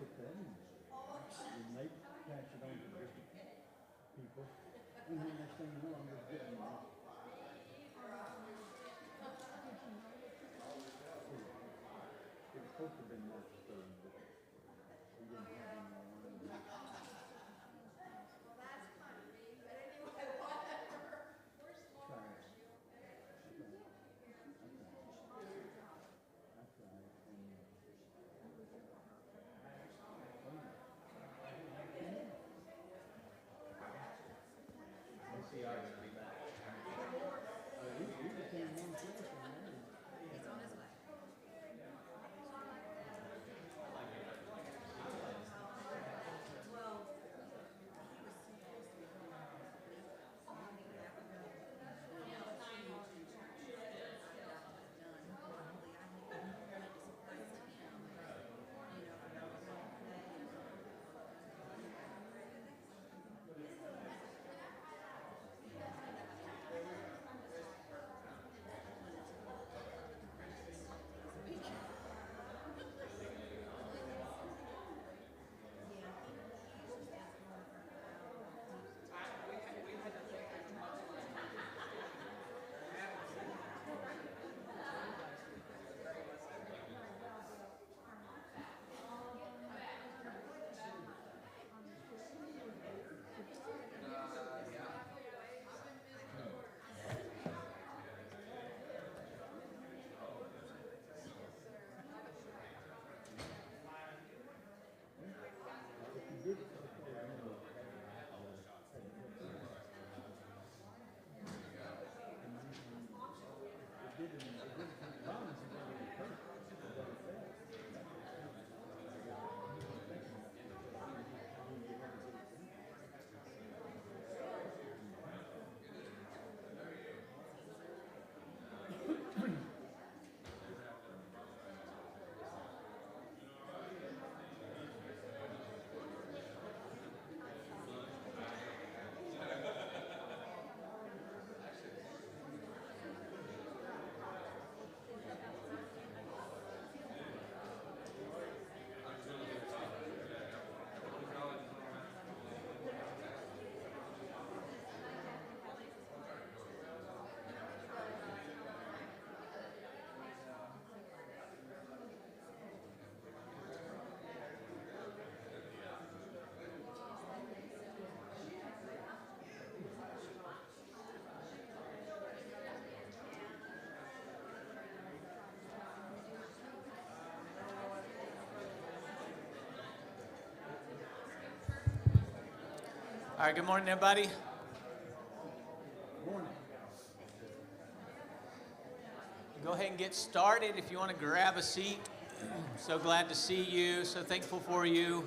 put that in there. And they pass it on to different people. And when they say, no, I'm just getting it. It was supposed to have been March 3rd, but we didn't have any more. All right, good morning, everybody. Morning. Go ahead and get started if you want to grab a seat. So glad to see you. So thankful for you.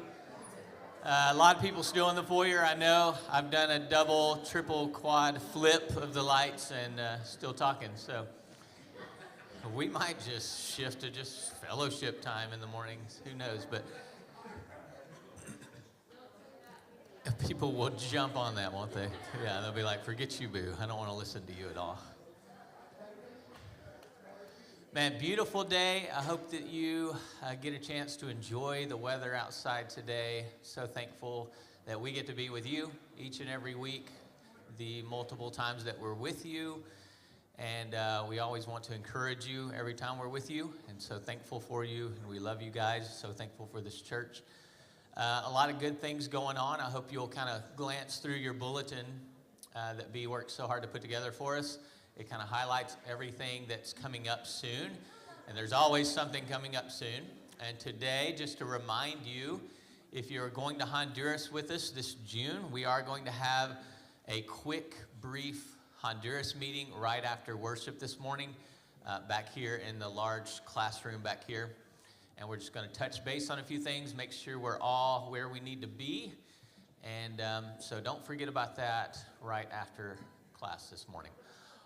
A lot of people still in the foyer, I know. I've done a double, triple, quad flip of the lights and still talking. So we might just shift to just fellowship time in the mornings. Who knows? But people will jump on that, won't they? Yeah, they'll be like, forget you, boo. I don't want to listen to you at all. Man, beautiful day. I hope that you get a chance to enjoy the weather outside today. So thankful that we get to be with you each and every week, the multiple times that we're with you. And we always want to encourage you every time we're with you. And so thankful for you, and we love you guys. So thankful for this church. A lot of good things going on. I hope you'll kind of glance through your bulletin that B worked so hard to put together for us. It kind of highlights everything that's coming up soon. And there's always something coming up soon. And today, just to remind you, if you're going to Honduras with us this June, we are going to have a quick, brief Honduras meeting right after worship this morning back here in the large classroom back here. And we're just going to touch base on a few things, make sure we're all where we need to be. And so don't forget about that right after class this morning.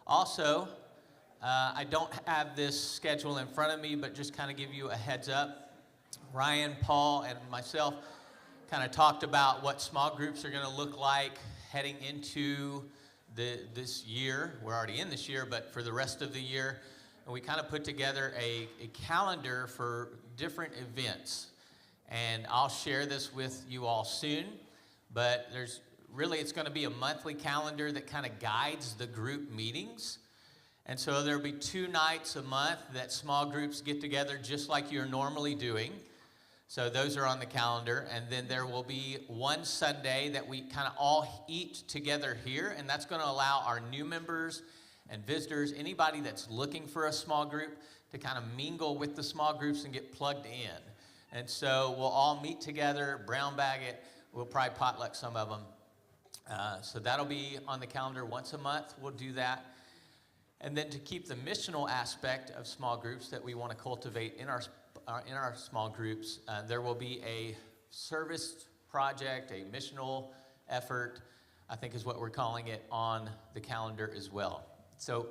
Also, I don't have this schedule in front of me, but just kind of give you a heads up. Ryan, Paul, and myself kind of talked about what small groups are going to look like heading into this year. We're already in this year, but for the rest of the year. And we kind of put together a calendar for different events. And I'll share this with you all soon, but it's going to be a monthly calendar that kind of guides the group meetings. And so there'll be 2 nights a month that small groups get together just like you're normally doing. So those are on the calendar. And then there will be one Sunday that we kind of all eat together here. And that's going to allow our new members and visitors, anybody that's looking for a small group, to kind of mingle with the small groups and get plugged in. And so we'll all meet together, brown bag it. We'll probably potluck some of them. So that'll be on the calendar once a month. We'll do that. And then to keep the missional aspect of small groups that we want to cultivate in our small groups, there will be a service project, a missional effort, I think is what we're calling it, on the calendar as well. So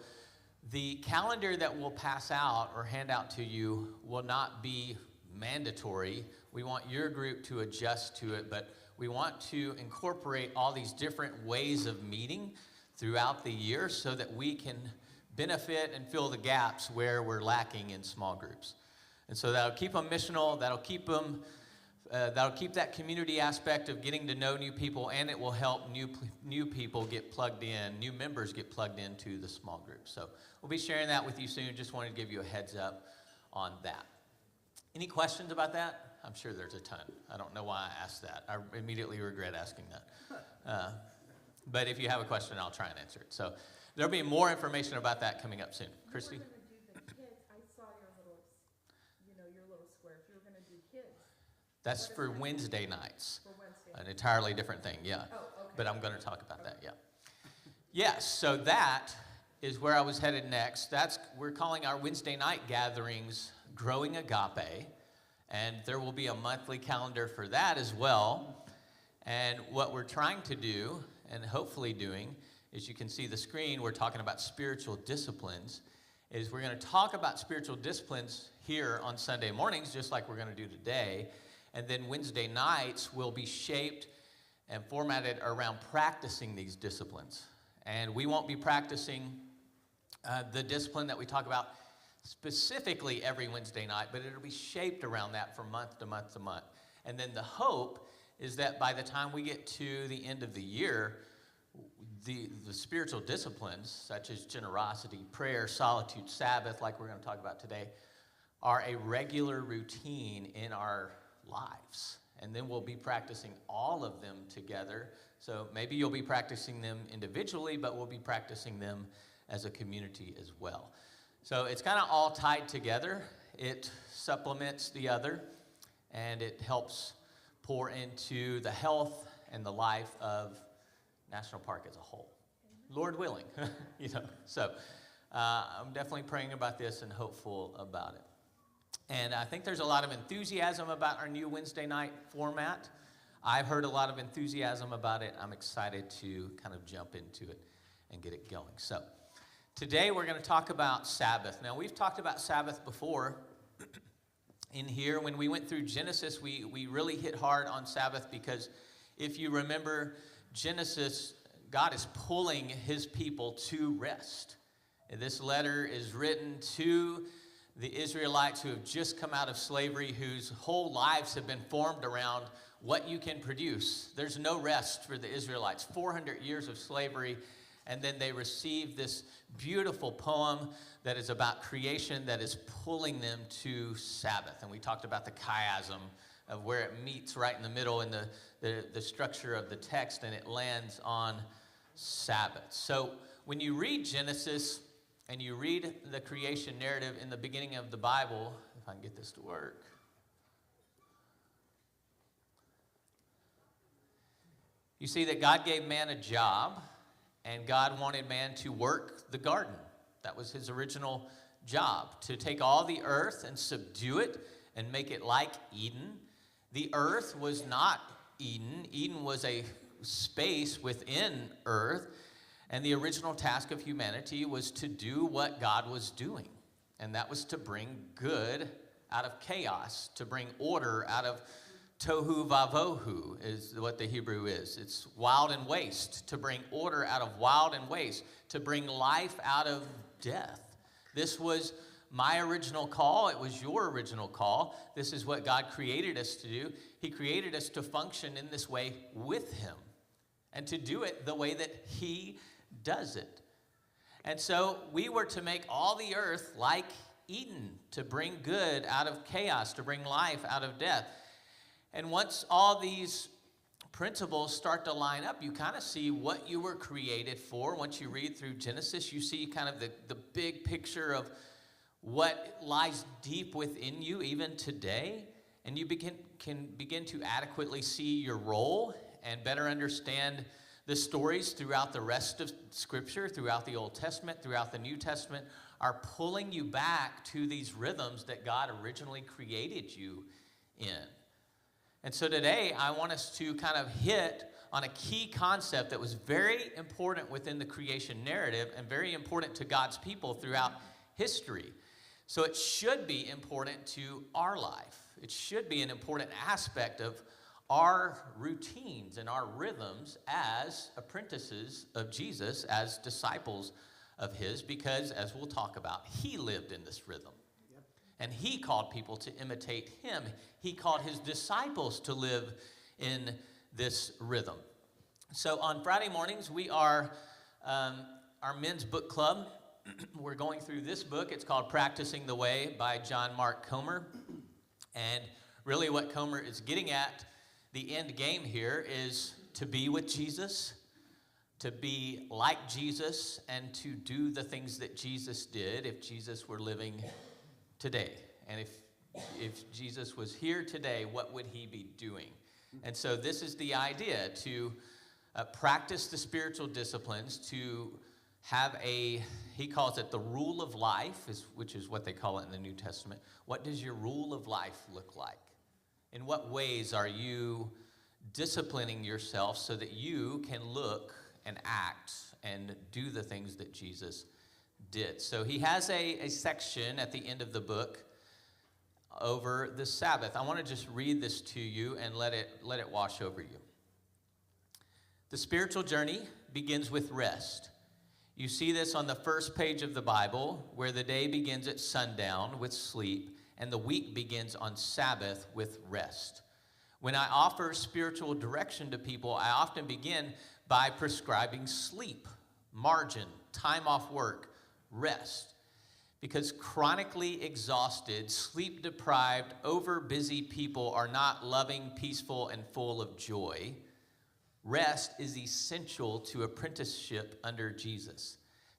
the calendar that we'll pass out or hand out to you will not be mandatory. We want your group to adjust to it, but we want to incorporate all these different ways of meeting throughout the year so that we can benefit and fill the gaps where we're lacking in small groups. And so that'll keep them missional, that'll keep that community aspect of getting to know new people, and it will help new people get plugged in, new members get plugged into the small group. So we'll be sharing that with you soon. Just wanted to give you a heads up on that. Any questions about that? I'm sure there's a ton. I don't know why I asked that. I immediately regret asking that. But if you have a question, I'll try and answer it. So there'll be more information about that coming up soon. Christy? You were going to do the kids. I saw your little square. You were going to do kids. That's for Wednesday nights. For Wednesday. An entirely different thing, yeah. Oh, okay. But I'm going to talk about that, yeah. Yes, so that is where I was headed next. We're calling our Wednesday night gatherings Growing Agape, and there will be a monthly calendar for that as well. And what we're trying to do, and hopefully doing, as you can see the screen, we're talking about spiritual disciplines, is we're going to talk about spiritual disciplines here on Sunday mornings, just like we're going to do today. And then Wednesday nights will be shaped and formatted around practicing these disciplines. And we won't be practicing the discipline that we talk about specifically every Wednesday night, but it'll be shaped around that from month to month to month. And then the hope is that by the time we get to the end of the year, the spiritual disciplines, such as generosity, prayer, solitude, Sabbath, like we're going to talk about today, are a regular routine in our lives. And then we'll be practicing all of them together. So maybe you'll be practicing them individually, but we'll be practicing them as a community as well. So it's kind of all tied together. It supplements the other, and it helps pour into the health and the life of National Park as a whole. Lord willing, So I'm definitely praying about this and hopeful about it. And I think there's a lot of enthusiasm about our new Wednesday night format. I've heard a lot of enthusiasm about it. I'm excited to kind of jump into it and get it going. So today we're going to talk about Sabbath. Now, we've talked about Sabbath before in here. When we went through Genesis, we really hit hard on Sabbath because if you remember Genesis, God is pulling his people to rest. And this letter is written to the Israelites who have just come out of slavery, whose whole lives have been formed around what you can produce. There's no rest for the Israelites. 400 years of slavery, and then they receive this beautiful poem that is about creation that is pulling them to Sabbath. And we talked about the chiasm of where it meets right in the middle in the structure of the text, and it lands on Sabbath. So when you read Genesis and you read the creation narrative in the beginning of the Bible, if I can get this to work, you see that God gave man a job, and God wanted man to work the garden. That was his original job, to take all the earth and subdue it and make it like Eden. The earth was not Eden. Eden was a space within earth, and the original task of humanity was to do what God was doing, and that was to bring good out of chaos, to bring order out of tohu vavohu is what the Hebrew is. It's wild and waste, to bring order out of wild and waste, to bring life out of death. This was my original call. It was your original call. This is what God created us to do. He created us to function in this way with him and to do it the way that he does it. And so we were to make all the earth like Eden, to bring good out of chaos, to bring life out of death. And once all these principles start to line up, you kind of see what you were created for. Once you read through Genesis, you see kind of the big picture of what lies deep within you even today. And you can begin to adequately see your role and better understand the stories throughout the rest of Scripture, throughout the Old Testament, throughout the New Testament, are pulling you back to these rhythms that God originally created you in. And so today, I want us to kind of hit on a key concept that was very important within the creation narrative and very important to God's people throughout history. So it should be important to our life. It should be an important aspect of our routines and our rhythms as apprentices of Jesus, as disciples of his, because, as we'll talk about, he lived in this rhythm. And he called people to imitate him. He called his disciples to live in this rhythm. So on Friday mornings, we are our men's book club. We're going through this book. It's called Practicing the Way by John Mark Comer. And really what Comer is getting at, the end game here, is to be with Jesus, to be like Jesus, and to do the things that Jesus did if Jesus were living today. And if Jesus was here today, what would he be doing? And so this is the idea, to practice the spiritual disciplines, to have he calls it the rule of life, which is what they call it in the New Testament. What does your rule of life look like? In what ways are you disciplining yourself so that you can look and act and do the things that Jesus did? So he has a section at the end of the book over the Sabbath. I want to just read this to you and let it wash over you. The spiritual journey begins with rest. You see this on the first page of the Bible, where the day begins at sundown with sleep, and the week begins on Sabbath with rest. When I offer spiritual direction to people, I often begin by prescribing sleep, margin, time off work, rest. Because chronically exhausted, sleep-deprived, over-busy people are not loving, peaceful, and full of joy. Rest is essential to apprenticeship under Jesus.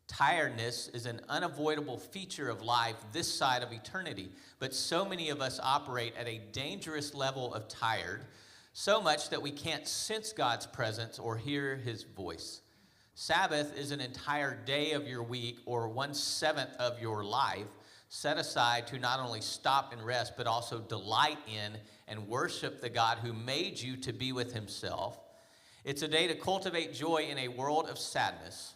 Tiredness is an unavoidable feature of life this side of eternity, but so many of us operate at a dangerous level of tired, so much that we can't sense God's presence or hear his voice. Sabbath is an entire day of your week, or 1/7 of your life, set aside to not only stop and rest, but also delight in and worship the God who made you to be with himself. It's a day to cultivate joy in a world of sadness.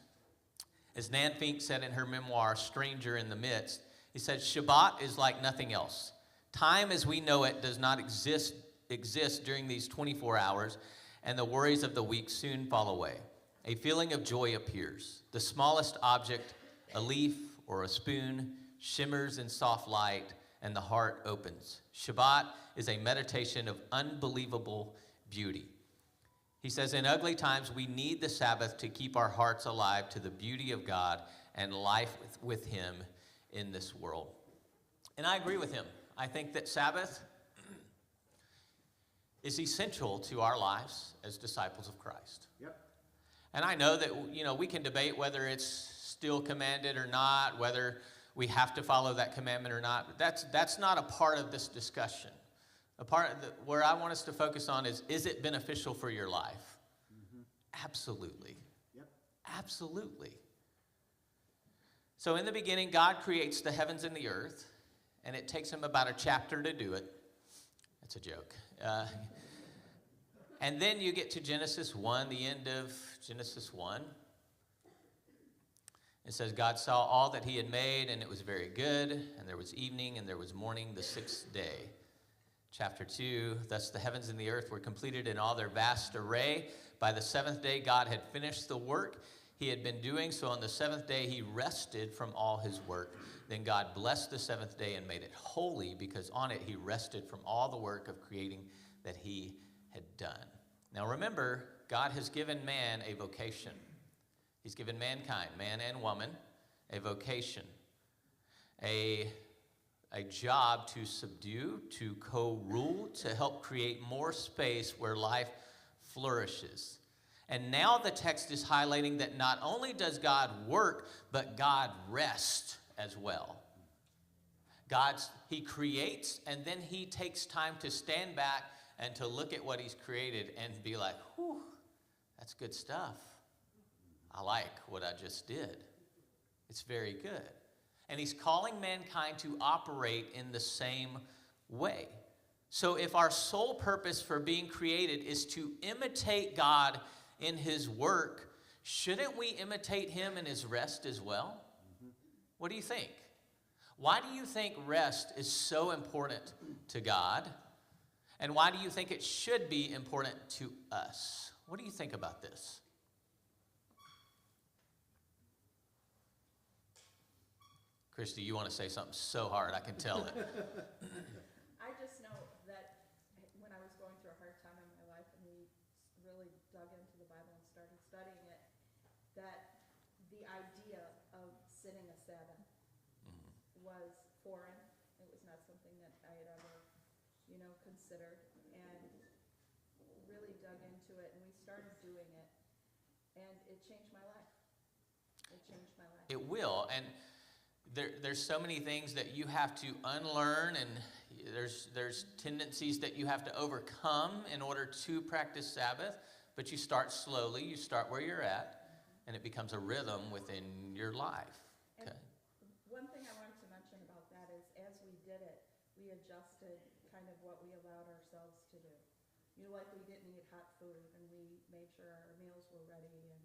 As Nan Fink said in her memoir, Stranger in the Midst, he said, Shabbat is like nothing else. Time as we know it does not exist during these 24 hours, and the worries of the week soon fall away. A feeling of joy appears. The smallest object, a leaf or a spoon, shimmers in soft light, and the heart opens. Shabbat is a meditation of unbelievable beauty. He says, in ugly times, we need the Sabbath to keep our hearts alive to the beauty of God and life with him in this world. And I agree with him. I think that Sabbath is essential to our lives as disciples of Christ. Yep. And I know that, we can debate whether it's still commanded or not, whether we have to follow that commandment or not. But that's not a part of this discussion. A part where I want us to focus on is it beneficial for your life? Mm-hmm. Absolutely. Yep. Absolutely. So in the beginning, God creates the heavens and the earth, and it takes him about a chapter to do it. That's a joke. And then you get to Genesis 1, the end of Genesis 1. It says, God saw all that he had made, and it was very good, and there was evening, and there was morning, the sixth day. Chapter 2, thus the heavens and the earth were completed in all their vast array. By the seventh day, God had finished the work he had been doing. So on the seventh day, he rested from all his work. Then God blessed the seventh day and made it holy, because on it he rested from all the work of creating that he had done. Now remember, God has given man a vocation. He's given mankind, man and woman, a vocation, a job to subdue, to co-rule, to help create more space where life flourishes. And now the text is highlighting that not only does God work, but God rests as well. He creates, and then he takes time to stand back and to look at what he's created and be like, whew, that's good stuff. I like what I just did. It's very good. And he's calling mankind to operate in the same way. So if our sole purpose for being created is to imitate God in his work, shouldn't we imitate him in his rest as well? What do you think? Why do you think rest is so important to God? And why do you think it should be important to us? What do you think about this? Christy, you want to say something so hard, I can tell it. I just know that when I was going through a hard time in my life and we really dug into the Bible and started studying it, that the idea of sitting a Sabbath was foreign. It was not something that I had ever, considered, and really dug into it, and we started doing it, and it changed my life. It changed my life. It will, and there's so many things that you have to unlearn, and there's tendencies that you have to overcome in order to practice Sabbath, but you start slowly, you start where you're at, and it becomes a rhythm within your life. Okay. One thing I wanted to mention about that is, as we did it, we adjusted kind of what we allowed ourselves to do. Like we didn't eat hot food, and we made sure our meals were ready, and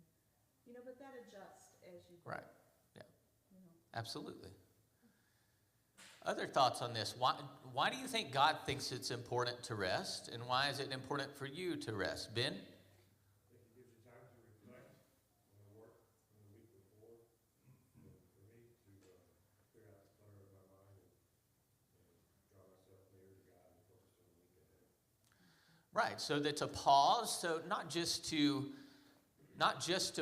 but that adjusts as you go. Right. Yeah. Absolutely. Other thoughts on this? Why do you think God thinks it's important to rest, and why is it important for you to rest? Ben? I think it gives you time to reflect on the work from the week before, and for me to clear out the clutter of my mind and draw myself near to God and focus on the week ahead. Right, so that's a pause. So not just to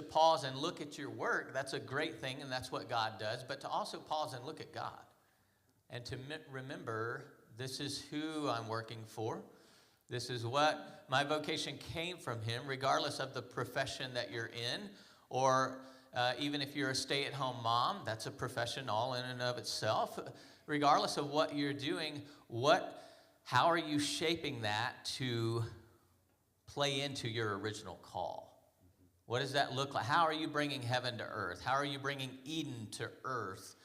pause and look at your work, that's a great thing, and that's what God does, but to also pause and look at God. And to remember, this is who I'm working for. This is what my vocation came from him, regardless of the profession that you're in, or even if you're a stay-at-home mom, that's a profession all in and of itself. Regardless of what you're doing, how are you shaping that to play into your original call? What does that look like? How are you bringing heaven to earth? How are you bringing Eden to earth?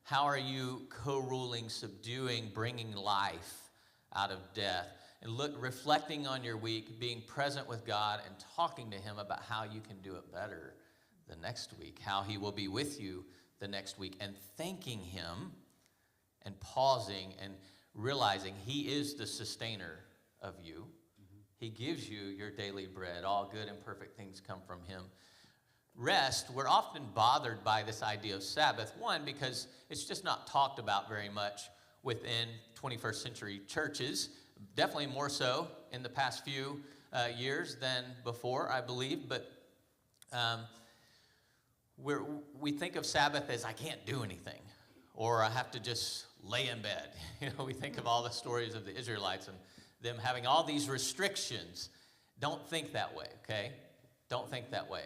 How are you co-ruling, subduing, bringing life out of death? And reflecting on your week, being present with God and talking to him about how you can do it better the next week, how he will be with you the next week, and thanking him and pausing and realizing he is the sustainer of you. He gives you your daily bread. All good and perfect things come from him. Rest, we're often bothered by this idea of Sabbath. One, because it's just not talked about very much within 21st century churches. Definitely more so in the past few years than before, I believe. But we think of Sabbath as I can't do anything, or I have to just lay in bed. We think of all the stories of the Israelites and them having all these restrictions. Don't think that way, okay? Don't think that way.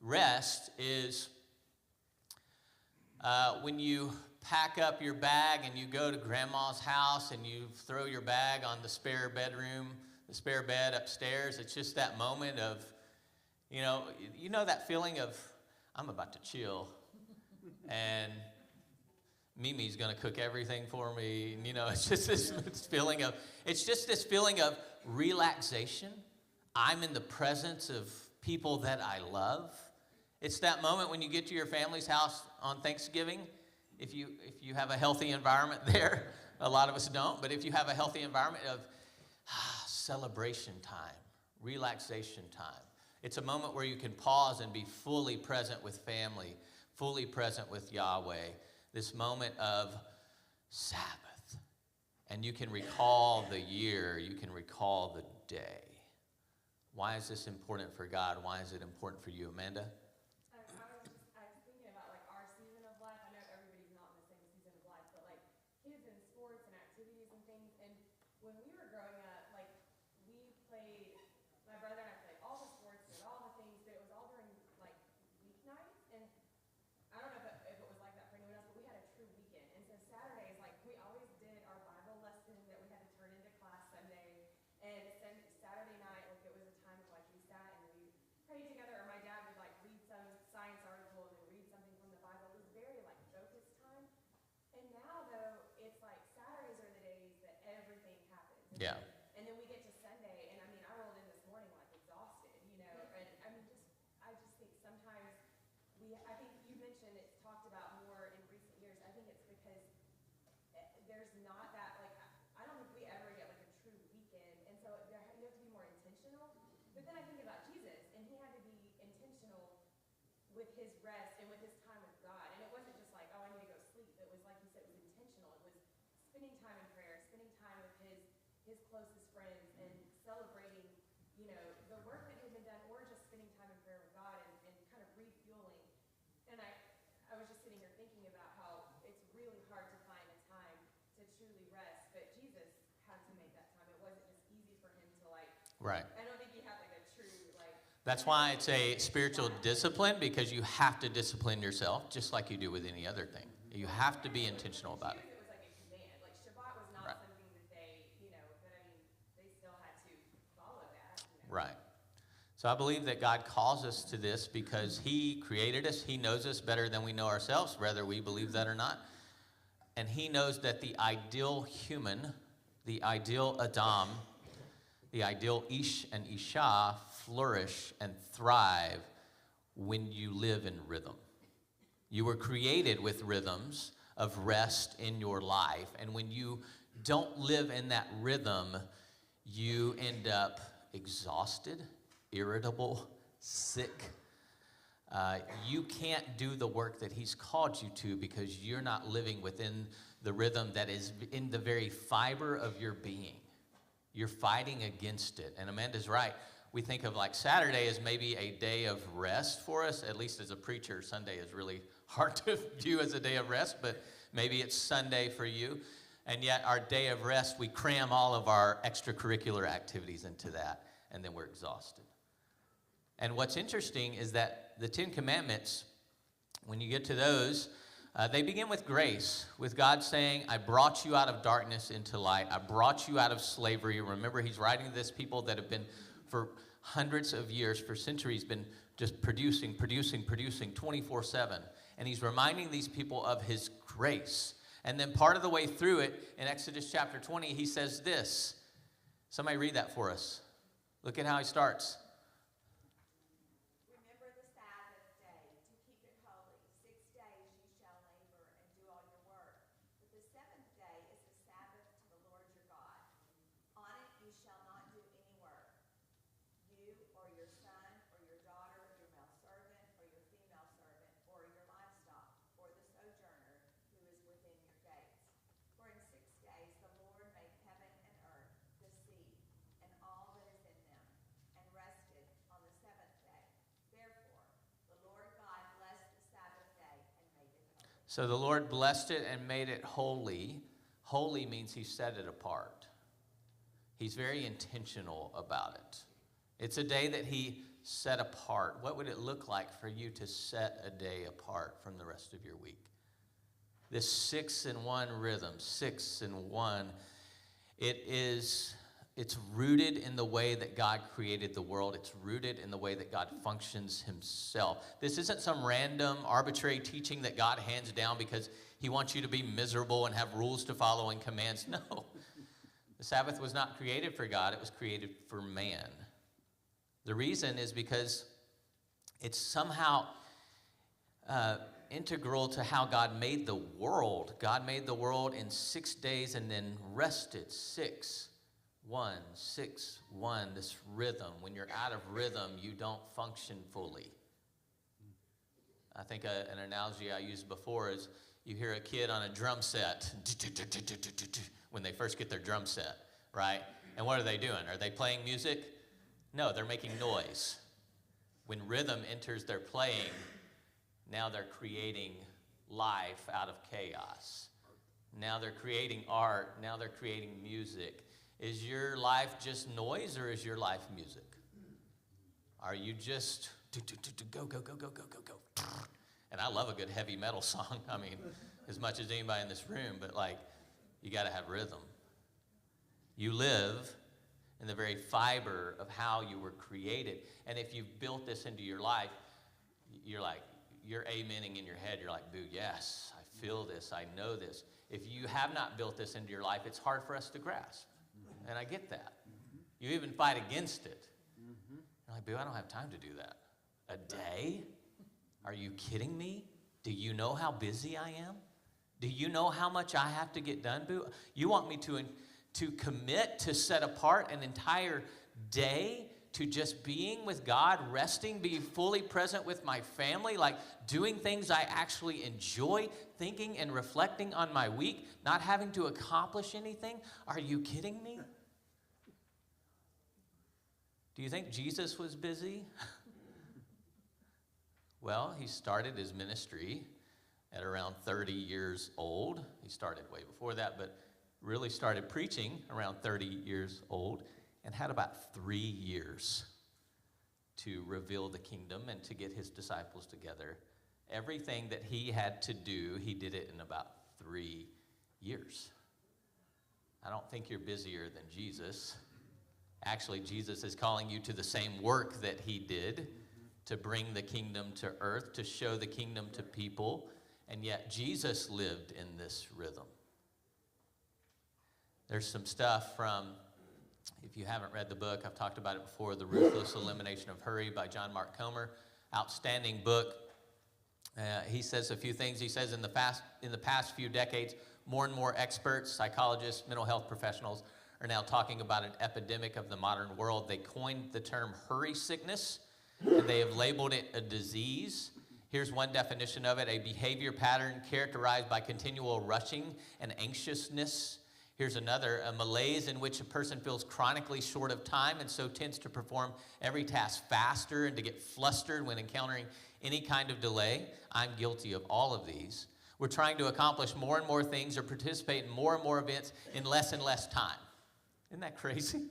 Rest is when you pack up your bag and you go to grandma's house and you throw your bag on the spare bed upstairs. It's just that moment of, you know that feeling of, I'm about to chill, and Mimi's going to cook everything for me. And, it's just this feeling of relaxation. I'm in the presence of people that I love. It's that moment when you get to your family's house on Thanksgiving. If you have a healthy environment there, a lot of us don't, but if you have a healthy environment of celebration time, relaxation time. It's a moment where you can pause and be fully present with family, fully present with Yahweh. This moment of Sabbath. And you can recall the year, you can recall the day. Why is this important for God? Why is it important for you, Amanda? I was thinking about like our season of life. I know everybody's not in the same season of life, but like kids in sports and activities and things. And when we were growing up, like we played, my brother and I played all the sports, did all the things, but it was all during like weeknights. And I don't know if it was like that for anyone else, but we had a true weekend. And so Saturdays, like we always did our Bible lesson that we had to turn into class Sunday. And Saturday night, like it was a time of like we sat and we prayed together, or my dad would like read some science article and then read something from the Bible. It was very like focused time. And now though, it's like Saturdays are the days that everything happens. Yeah. And then we get to Sunday, and I mean, I rolled in this morning like exhausted, you know. And I mean, I just think sometimes I think you mentioned it's talked about more in recent years. I think it's because there's not that like I don't think we ever get like a true weekend, and so you have to be more intentional. But then I think about Jesus, and he had to be intentional with his rest and with his time with God. And it wasn't just like, oh, I need to go sleep. It was like you said, it was intentional. It was spending time in prayer, spending time with his closest friends, and celebrating, you know, the work that had been done, or just spending time in prayer with God and kind of refueling. And I was just sitting here thinking about how it's really hard to find a time to truly rest, but Jesus had to make that time. It wasn't just easy for him to like. Right. I don't think he had like a true like. That's why it's a spiritual discipline, because you have to discipline yourself just like you do with any other thing. You have to be intentional about it. It was like a command. Like Shabbat was not Right. something that they, you know, but I mean, they still had to follow that. You know? Right. So I believe that God calls us to this because he created us. He knows us better than we know ourselves, whether we believe that or not. And he knows that the ideal human, the ideal Adam, the ideal Ish and Isha flourish and thrive when you live in rhythm. You were created with rhythms of rest in your life. And when you don't live in that rhythm, you end up exhausted, irritable, sick. You can't do the work that he's called you to because you're not living within the rhythm that is in the very fiber of your being. You're fighting against it. And Amanda's right. We think of like Saturday as maybe a day of rest for us. At least as a preacher, Sunday is really hard to view as a day of rest, but maybe it's Sunday for you. And yet our day of rest, we cram all of our extracurricular activities into that, and then we're exhausted. And what's interesting is that the Ten Commandments, when you get to those, they begin with grace, with God saying, I brought you out of darkness into light. I brought you out of slavery. Remember, he's writing to this people that have been for hundreds of years, for centuries, been just producing 24/7. And he's reminding these people of his grace. And then part of the way through it, in Exodus chapter 20, he says this. Somebody read that for us. Look at how he starts. Remember the Sabbath day to keep it holy. 6 days you shall labor and do all your work. But the seventh day is the Sabbath to the Lord your God. On it you shall not do any work. You or your son or your daughter, your male servant or your female servant, or your livestock, or the sojourner who is within your gates. For in 6 days the Lord made heaven and earth, the sea, and all that is in them, and rested on the seventh day. Therefore, the Lord God blessed the Sabbath day and made it holy. So the Lord blessed it and made it holy. Holy means he set it apart. He's very intentional about it. It's a day that he set apart. What would it look like for you to set a day apart from the rest of your week? This 6-in-1 rhythm, 6-in-1, it's rooted in the way that God created the world. It's rooted in the way that God functions himself. This isn't some random, arbitrary teaching that God hands down because he wants you to be miserable and have rules to follow and commands. No. The Sabbath was not created for God. It was created for man. The reason is because it's somehow integral to how God made the world. God made the world in 6 days and then rested 6. 1, 6, 1, this rhythm. When you're out of rhythm, you don't function fully. I think an analogy I used before is you hear a kid on a drum set when they first get their drum set, right? And what are they doing? Are they playing music? No, they're making noise. When rhythm enters their playing, now they're creating life out of chaos. Now they're creating art. Now they're creating music. Is your life just noise, or is your life music? Are you just go, go, go, go, go, go, go? And I love a good heavy metal song. I mean, as much as anybody in this room, but like, you got to have rhythm. You live in the very fiber of how you were created. And if you've built this into your life, you're amening in your head. You're like, boo, yes, I feel this, I know this. If you have not built this into your life, it's hard for us to grasp. And I get that. You even fight against it. You're like, boo, I don't have time to do that. A day? Are you kidding me? Do you know how busy I am? Do you know how much I have to get done, boo? You want me to commit to set apart an entire day to just being with God, resting, being fully present with my family, like doing things I actually enjoy, thinking and reflecting on my week, not having to accomplish anything? Are you kidding me? Do you think Jesus was busy? Well, he started his ministry at around 30 years old. He started way before that, but really started preaching around 30 years old and had about 3 years to reveal the kingdom and to get his disciples together. Everything that he had to do, he did it in about 3 years. I don't think you're busier than Jesus. Actually, Jesus is calling you to the same work that he did, to bring the kingdom to earth, to show the kingdom to people, and yet Jesus lived in this rhythm. There's some stuff from, if you haven't read the book, I've talked about it before, The Ruthless Elimination of Hurry by John Mark Comer. Outstanding book. He says a few things. He says in the past few decades, more and more experts, psychologists, mental health professionals are now talking about an epidemic of the modern world. They coined the term hurry sickness, and they have labeled it a disease. Here's one definition of it: a behavior pattern characterized by continual rushing and anxiousness. Here's another: a malaise in which a person feels chronically short of time and so tends to perform every task faster and to get flustered when encountering any kind of delay. I'm guilty of all of these. We're trying to accomplish more and more things or participate in more and more events in less and less time. Isn't that crazy?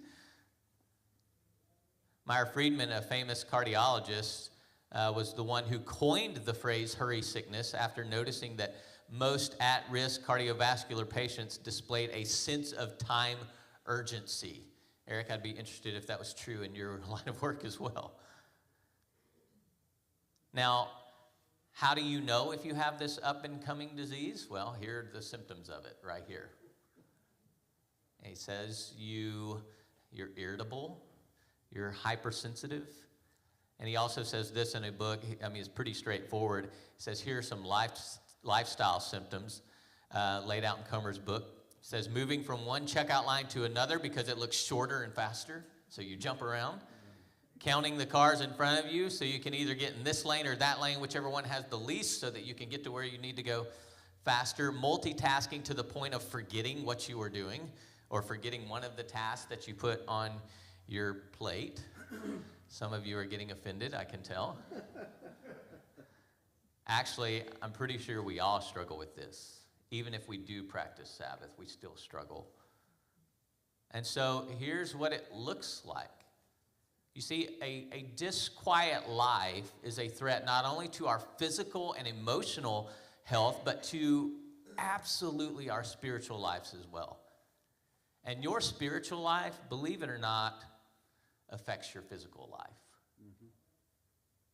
Meyer Friedman, a famous cardiologist, was the one who coined the phrase hurry sickness after noticing that most at-risk cardiovascular patients displayed a sense of time urgency. Eric, I'd be interested if that was true in your line of work as well. Now, how do you know if you have this up-and-coming disease? Well, here are the symptoms of it right here. And he says you're irritable, you're hypersensitive. And he also says this in a book. I mean, it's pretty straightforward. He says here are some lifestyle symptoms laid out in Comer's book. It says moving from one checkout line to another because it looks shorter and faster, so you jump around. Counting the cars in front of you so you can either get in this lane or that lane, whichever one has the least, so that you can get to where you need to go faster. Multitasking to the point of forgetting what you were doing or forgetting one of the tasks that you put on your plate. Some of you are getting offended, I can tell. Actually, I'm pretty sure we all struggle with this. Even if we do practice Sabbath, we still struggle. And so here's what it looks like. You see, a disquiet life is a threat not only to our physical and emotional health, but to absolutely our spiritual lives as well. And your spiritual life, believe it or not, affects your physical life.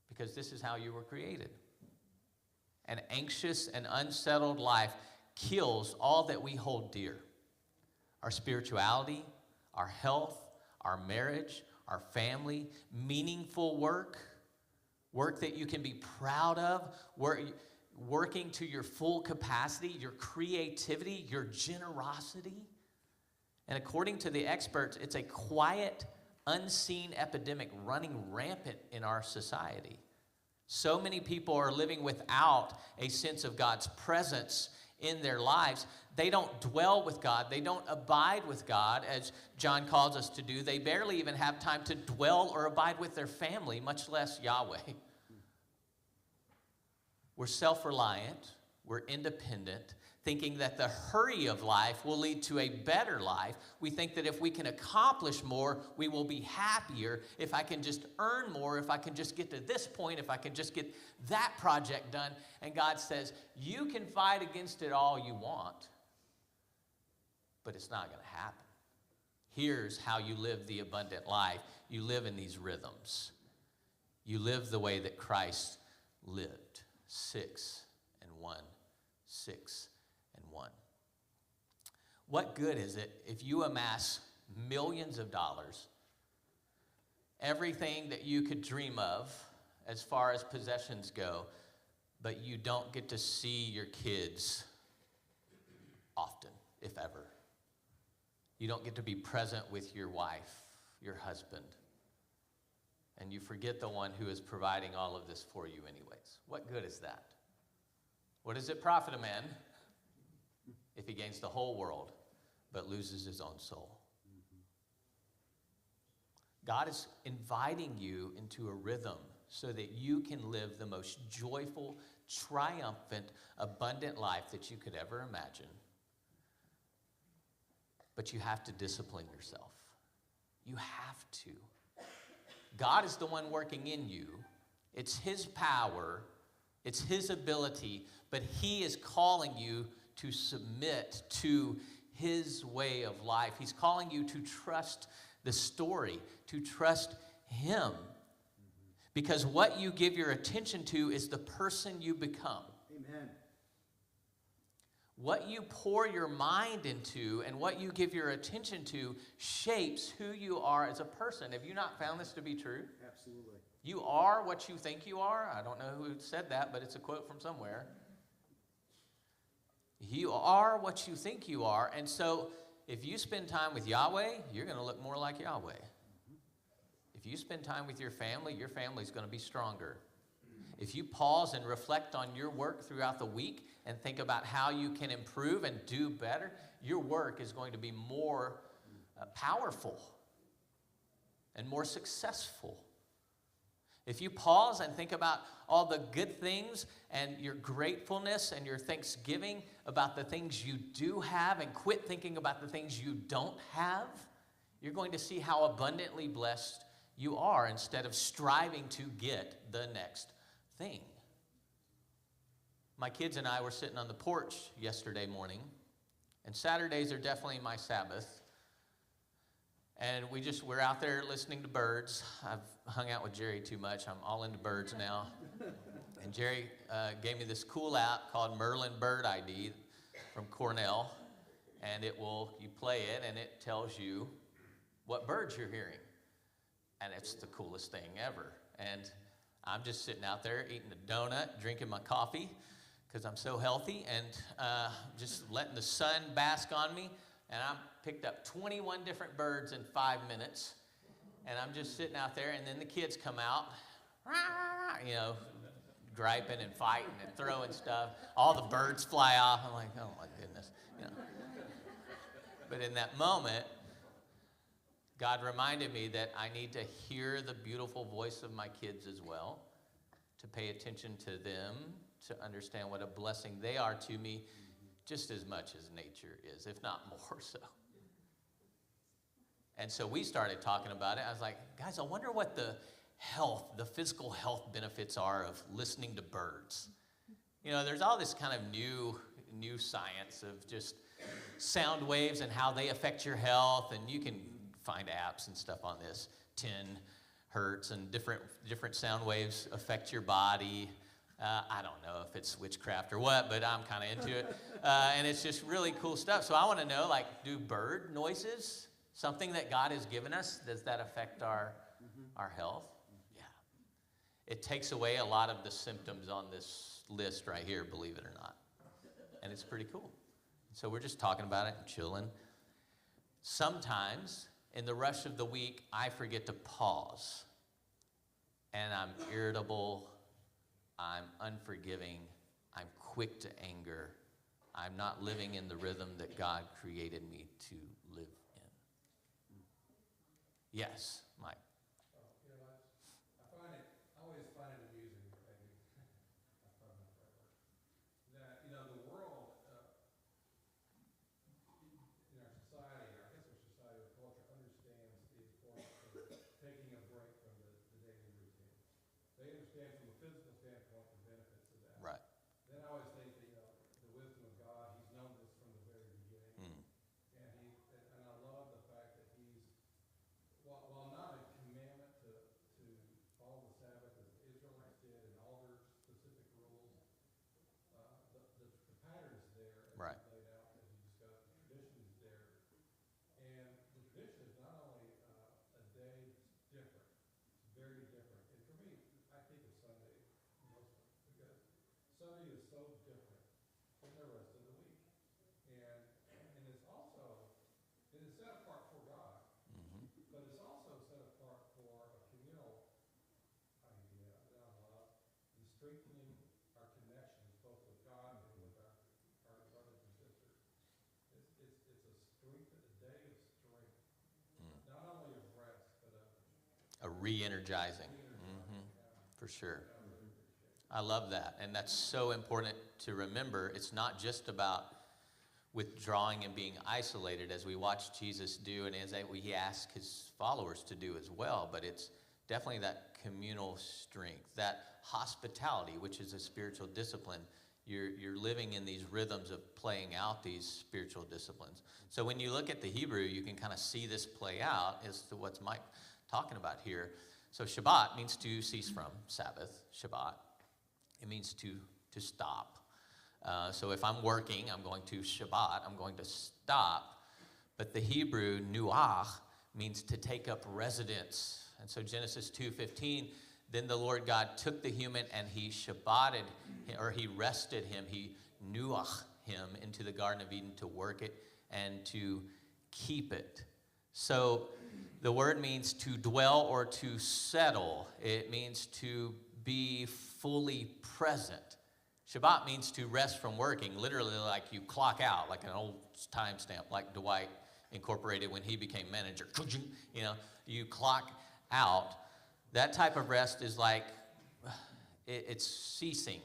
Because this is how you were created. An anxious and unsettled life kills all that we hold dear. Our spirituality, our health, our marriage, our family, meaningful work that you can be proud of, working to your full capacity, your creativity, your generosity. And according to the experts, it's a quiet, unseen epidemic running rampant in our society. So many people are living without a sense of God's presence in their lives. They don't dwell with God. They don't abide with God, as John calls us to do. They barely even have time to dwell or abide with their family, much less Yahweh. We're self-reliant. We're independent, thinking that the hurry of life will lead to a better life. We think that if we can accomplish more, we will be happier. If I can just earn more, if I can just get to this point, if I can just get that project done. And God says, you can fight against it all you want, but it's not going to happen. Here's how you live the abundant life. You live in these rhythms. You live the way that Christ lived. 6 and 1. 6 and 1. What good is it if you amass millions of dollars, everything that you could dream of as far as possessions go, but you don't get to see your kids often, if ever? You don't get to be present with your wife, your husband, and you forget the one who is providing all of this for you anyways. What good is that? What does it profit a man if he gains the whole world but loses his own soul? God is inviting you into a rhythm so that you can live the most joyful, triumphant, abundant life that you could ever imagine. But you have to discipline yourself. You have to. God is the one working in you. It's his power. It's his ability, but he is calling you to submit to his way of life. He's calling you to trust the story, to trust him. Because what you give your attention to is the person you become. Amen. What you pour your mind into and what you give your attention to shapes who you are as a person. Have you not found this to be true? Absolutely. You are what you think you are. I don't know who said that, but it's a quote from somewhere. You are what you think you are. And so if you spend time with Yahweh, you're going to look more like Yahweh. If you spend time with your family's going to be stronger. If you pause and reflect on your work throughout the week and think about how you can improve and do better, your work is going to be more powerful and more successful. If you pause and think about all the good things and your gratefulness and your thanksgiving about the things you do have and quit thinking about the things you don't have, you're going to see how abundantly blessed you are instead of striving to get the next thing. My kids and I were sitting on the porch yesterday morning, and Saturdays are definitely my Sabbath. And we're out there listening to birds. I've hung out with Jerry too much. I'm all into birds now. And Jerry gave me this cool app called Merlin Bird ID from Cornell. And you play it, and it tells you what birds you're hearing. And it's the coolest thing ever. And I'm just sitting out there eating a donut, drinking my coffee, because I'm so healthy, and just letting the sun bask on me. And I picked up 21 different birds in 5 minutes. And I'm just sitting out there, and then the kids come out, griping and fighting and throwing stuff. All the birds fly off. I'm like, oh my goodness. But in that moment, God reminded me that I need to hear the beautiful voice of my kids as well, to pay attention to them, to understand what a blessing they are to me, just as much as nature is, if not more so. And so we started talking about it. I was like, guys, I wonder what the physical health benefits are of listening to birds. There's all this kind of new science of just sound waves and how they affect your health, and you can find apps and stuff on this. 10 hertz and different sound waves affect your body. I don't know if it's witchcraft or what, but I'm kind of into it. And it's just really cool stuff. So I want to know, do bird noises, something that God has given us, does that affect our health? Yeah. It takes away a lot of the symptoms on this list right here, believe it or not. And it's pretty cool. So we're just talking about it and chilling. Sometimes in the rush of the week, I forget to pause. And I'm irritable, I'm unforgiving, I'm quick to anger. I'm not living in the rhythm that God created me to live in. Yes, Mike. You know, I always find it amusing, maybe, that's probably not the right word, that, you know, the world, in our society, I guess our society or culture understands the importance of taking a break from the daily routine. They understand from a physical standpoint the benefits of that. Right. Then I always think that, you know, the wisdom of God, he's known this from the very beginning. Mm. And I love the fact that he's, while not a commandment to follow the Sabbath as the Israelites did and all their specific rules, the pattern is there as Right. laid out, as you discussed, the tradition is there. And the tradition is not only a day that's different, it's very different. And for me, I think of Sunday mostly because Sunday is so different from the rest of the week. And it's also, it is set apart for God, Mm-hmm. but it's also set apart for a communal idea that I love, and strengthening our connections both with God and with our brothers and sisters. It's a strength, a day of strength, not only of rest, but of A re-energizing. Mm-hmm. For sure. I love that. And that's so important to remember. It's not just about withdrawing and being isolated as we watch Jesus do and as he asks his followers to do as well, but it's definitely that communal strength, that hospitality, which is a spiritual discipline. You're living in these rhythms of playing out these spiritual disciplines. So when you look at the Hebrew, you can kind of see this play out as to what's Mike talking about here. So Shabbat means to cease from, Sabbath, Shabbat. It means to stop. So if I'm working, I'm going to Shabbat, I'm going to stop. But the Hebrew, nuach, means to take up residence. And so Genesis 2:15, then the Lord God took the human and he Shabbated, or he rested him, he nuach him into the Garden of Eden to work it and to keep it. So the word means to dwell or to settle. It means to be fully present. Shabbat means to rest from working, literally like you clock out, like an old timestamp, like Dwight incorporated when he became manager. You know, you clock out. That type of rest is like, it's ceasing.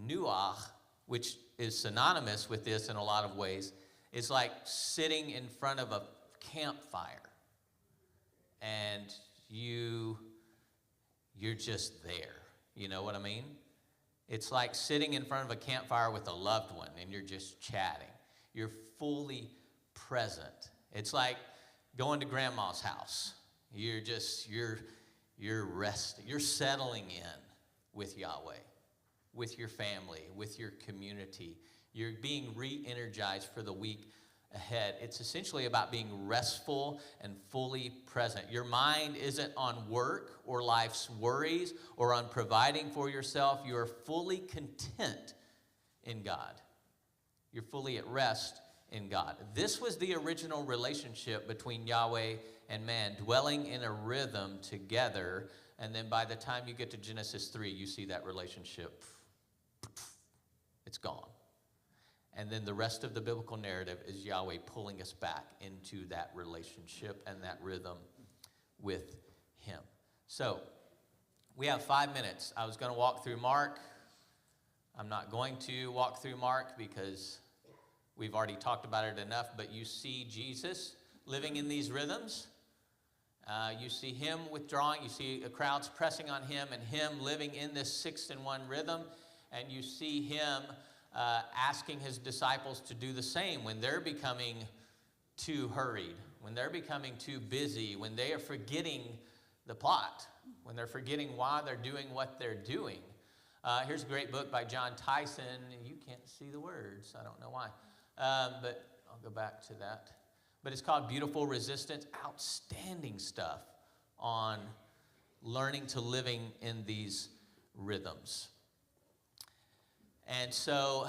Nuach, which is synonymous with this in a lot of ways, is like sitting in front of a campfire. And you're just there. You know what I mean? It's like sitting in front of a campfire with a loved one and you're just chatting. You're fully present. It's like going to grandma's house. You're resting. You're settling in with Yahweh, with your family, with your community. You're being re-energized for the week ahead. It's essentially about being restful and fully present. Your mind isn't on work or life's worries or on providing for yourself. You are fully content in God. You're fully at rest in God. This was the original relationship between Yahweh and man, dwelling in a rhythm together. And then by the time you get to Genesis 3, you see that relationship. It's gone. And then the rest of the biblical narrative is Yahweh pulling us back into that relationship and that rhythm with him. So we have 5 minutes. I was going to walk through Mark. I'm not going to walk through Mark because we've already talked about it enough, but you see Jesus living in these rhythms. You see him withdrawing. You see crowds pressing on him and him living in this 6-in-1 rhythm. And you see him asking his disciples to do the same when they're becoming too hurried, when they're becoming too busy, when they are forgetting the plot, when they're forgetting why they're doing what they're doing. Here's a great book by John Tyson. You can't see the words. I don't know why. But I'll go back to that. But it's called Beautiful Resistance. Outstanding stuff on learning to living in these rhythms. And so,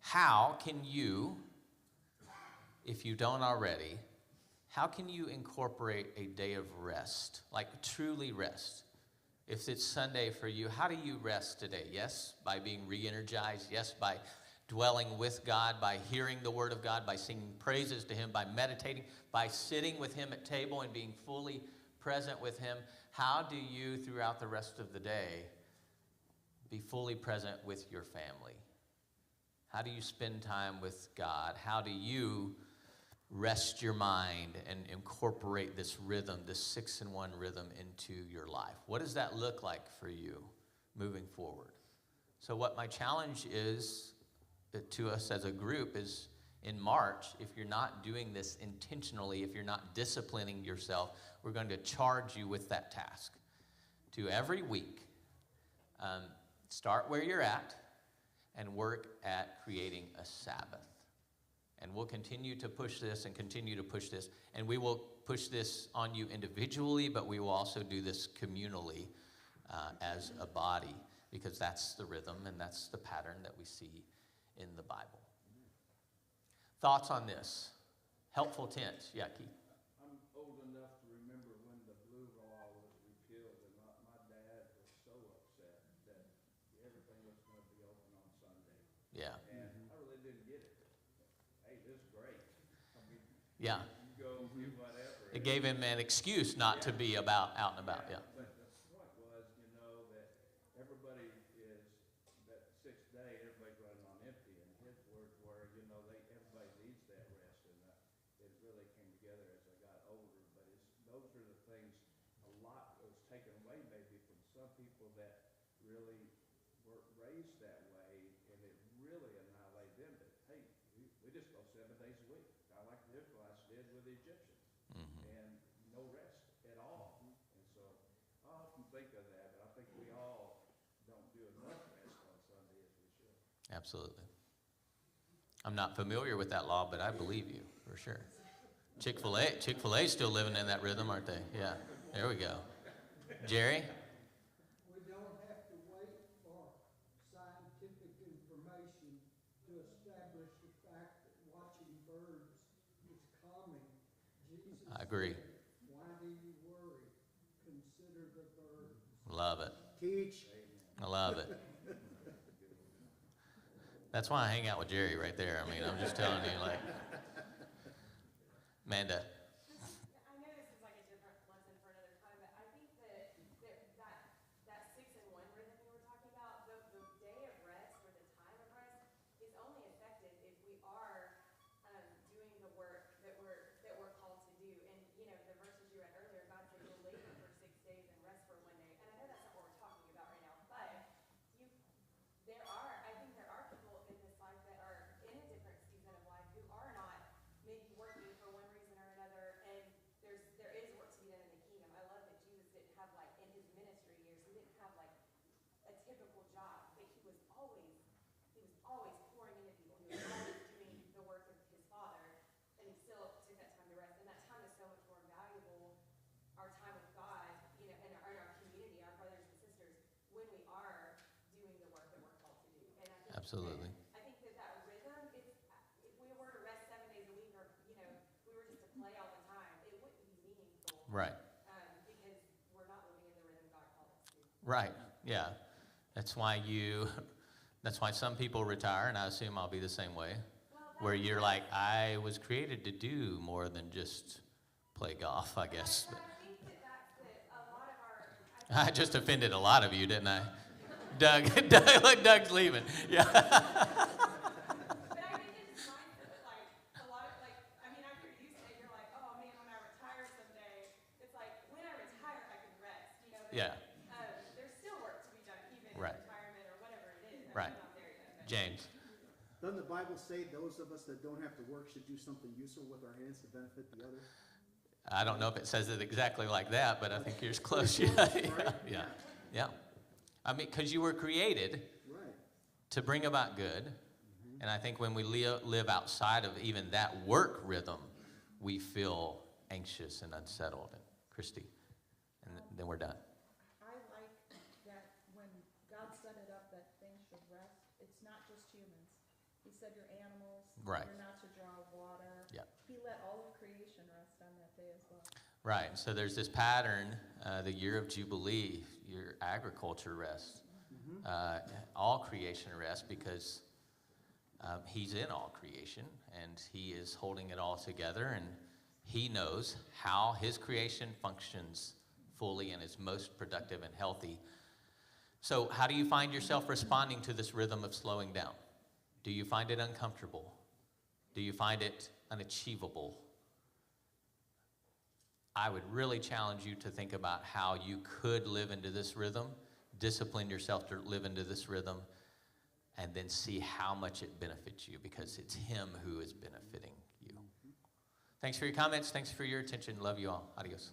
how can you if you don't already, how can you incorporate a day of rest, like truly rest? If it's Sunday for you, how do you rest today? Yes, by being re-energized. Yes, by dwelling with God, by hearing the word of God, by singing praises to him, by meditating, by sitting with him at table and being fully present with him. How do you, throughout the rest of the day, be fully present with your family? How do you spend time with God? How do you rest your mind and incorporate this rhythm, this 6-in-1 rhythm into your life? What does that look like for you moving forward? So what my challenge is to us as a group is, in March, if you're not doing this intentionally, if you're not disciplining yourself, we're going to charge you with that task. To every week, start where you're at and work at creating a Sabbath. And we'll continue to push this and continue to push this. And we will push this on you individually, but we will also do this communally as a body, because that's the rhythm and that's the pattern that we see in the Bible. Thoughts on this? Helpful tense. Yeah, Keith. I'm old enough to remember when the blue law was repealed, and my dad was so upset that everything was going to be open on Sunday. Yeah. And I really didn't get it. Hey, this is great. I mean, Yeah. you go do whatever. It gave him an excuse not to be out and about. Yeah. But the point was, that everybody is, that sixth day, everybody's running on empty, and his words were, everybody needs that rest, and it really came together as I got older. But those are the things, a lot was taken away maybe from some people that really weren't raised that way, and it really annihilated them that, hey, we just go 7 days a week, kind of like the Israelites did with the Egyptians, and no rest at all. And so I often think of that, but I think we all don't do enough rest on Sunday as we should. Absolutely. I'm not familiar with that law, but I believe you for sure. Chick-fil-A still living in that rhythm, aren't they? Yeah. There we go. Jerry? We don't have to wait for scientific information to establish the fact that watching birds is calming. Jesus I agree. said, "Why do you worry? Consider the birds." Love it. Teach. I love it. That's why I hang out with Jerry right there. I mean, I'm just telling you, like, Amanda. I know this is like a different lesson for another time, but I think that 6-in-1 rhythm we were talking about, the day of rest or the time of rest is only effective if we are doing the work that we're called to do. And the verses you read earlier, God said you'll labor for 6 days and rest for 1 day. And I know that's not what we're talking about right now, but I think there are people in this life that are in a different season of life who are not maybe working for one reason or another, and there is work to be done in the kingdom. I love that Jesus didn't have, like, in his ministry years, he didn't have like a typical job, but he was always pouring into people. He was always doing the work of his Father, and he still took that time to rest. And that time is so much more valuable, our time with God, and our community, our brothers and sisters, when we are doing the work that we're called to do. And I think Absolutely. I think that rhythm, if we were to rest 7 days a week, or we were just to play all the time, it wouldn't be meaningful. Right. Because we're not living in the rhythm God called us to. Right. Yeah. That's why some people retire, and I assume I'll be the same way, where you're like, I was created to do more than just play golf, I guess. But I think that's a lot of our. I just offended a lot of you, didn't I? Doug, look, Doug's leaving. Yeah. But I think it's mindset that, like, a lot of, like, I hear you say, you're like, oh man, when I retire someday, it's like, when I retire, I can rest, Yeah. There's still work to be done, even Right. in retirement or whatever it is. Right. I'm not there yet. But James. Doesn't the Bible say those of us that don't have to work should do something useful with our hands to benefit the others? I don't know if it says it exactly like that, but I think you're close. Yeah. Yeah. Yeah. I mean, because you were created Right. to bring about good. And I think when we live outside of even that work rhythm, we feel anxious and unsettled. And Christy, and then we're done. I like that when God set it up that things should rest, it's not just humans. He said your animals, Right. you're not to draw water. Yeah. He let all of creation rest on that day as well. Right. So there's this pattern, the year of Jubilee, your agriculture rests, all creation rests because he's in all creation and he is holding it all together, and he knows how his creation functions fully and is most productive and healthy. So how do you find yourself responding to this rhythm of slowing down? Do you find it uncomfortable? Do you find it unachievable? I would really challenge you to think about how you could live into this rhythm, discipline yourself to live into this rhythm, and then see how much it benefits you, because it's him who is benefiting you. Thanks for your comments. Thanks for your attention. Love you all. Adios.